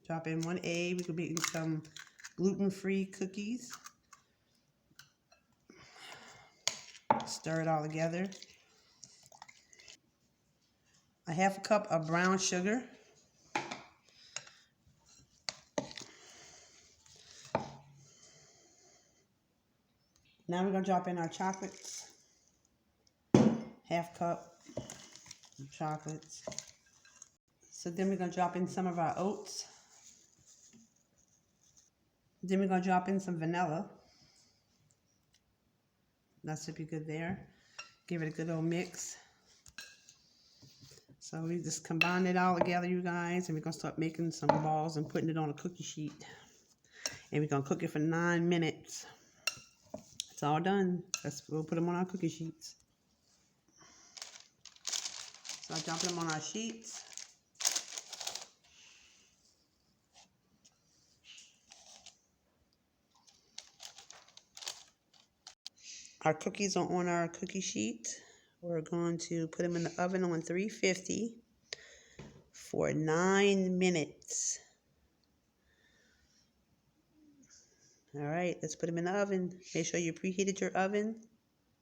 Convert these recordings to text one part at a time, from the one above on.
Drop in 1 egg. We could make some gluten-free cookies. Stir it all together. A half a cup of brown sugar. Now we're going to drop in our chocolates. Half cup of chocolates. So then we're going to drop in some of our oats. Then we're going to drop in some vanilla. That should be good there. Give it a good old mix. So we just combine it all together, you guys, and we're going to start making some balls and putting it on a cookie sheet. And we're going to cook it for 9 minutes. It's all done. We'll put them on our cookie sheets. So I drop them on our sheets. Our cookies are on our cookie sheet. We're going to put them in the oven on 350 for 9 minutes. All right, let's put them in the oven. Make sure you preheated your oven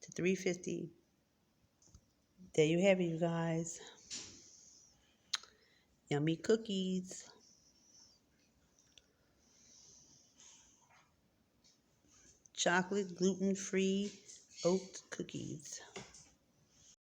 to 350. There you have it, you guys. Yummy cookies. Chocolate gluten-free oat cookies.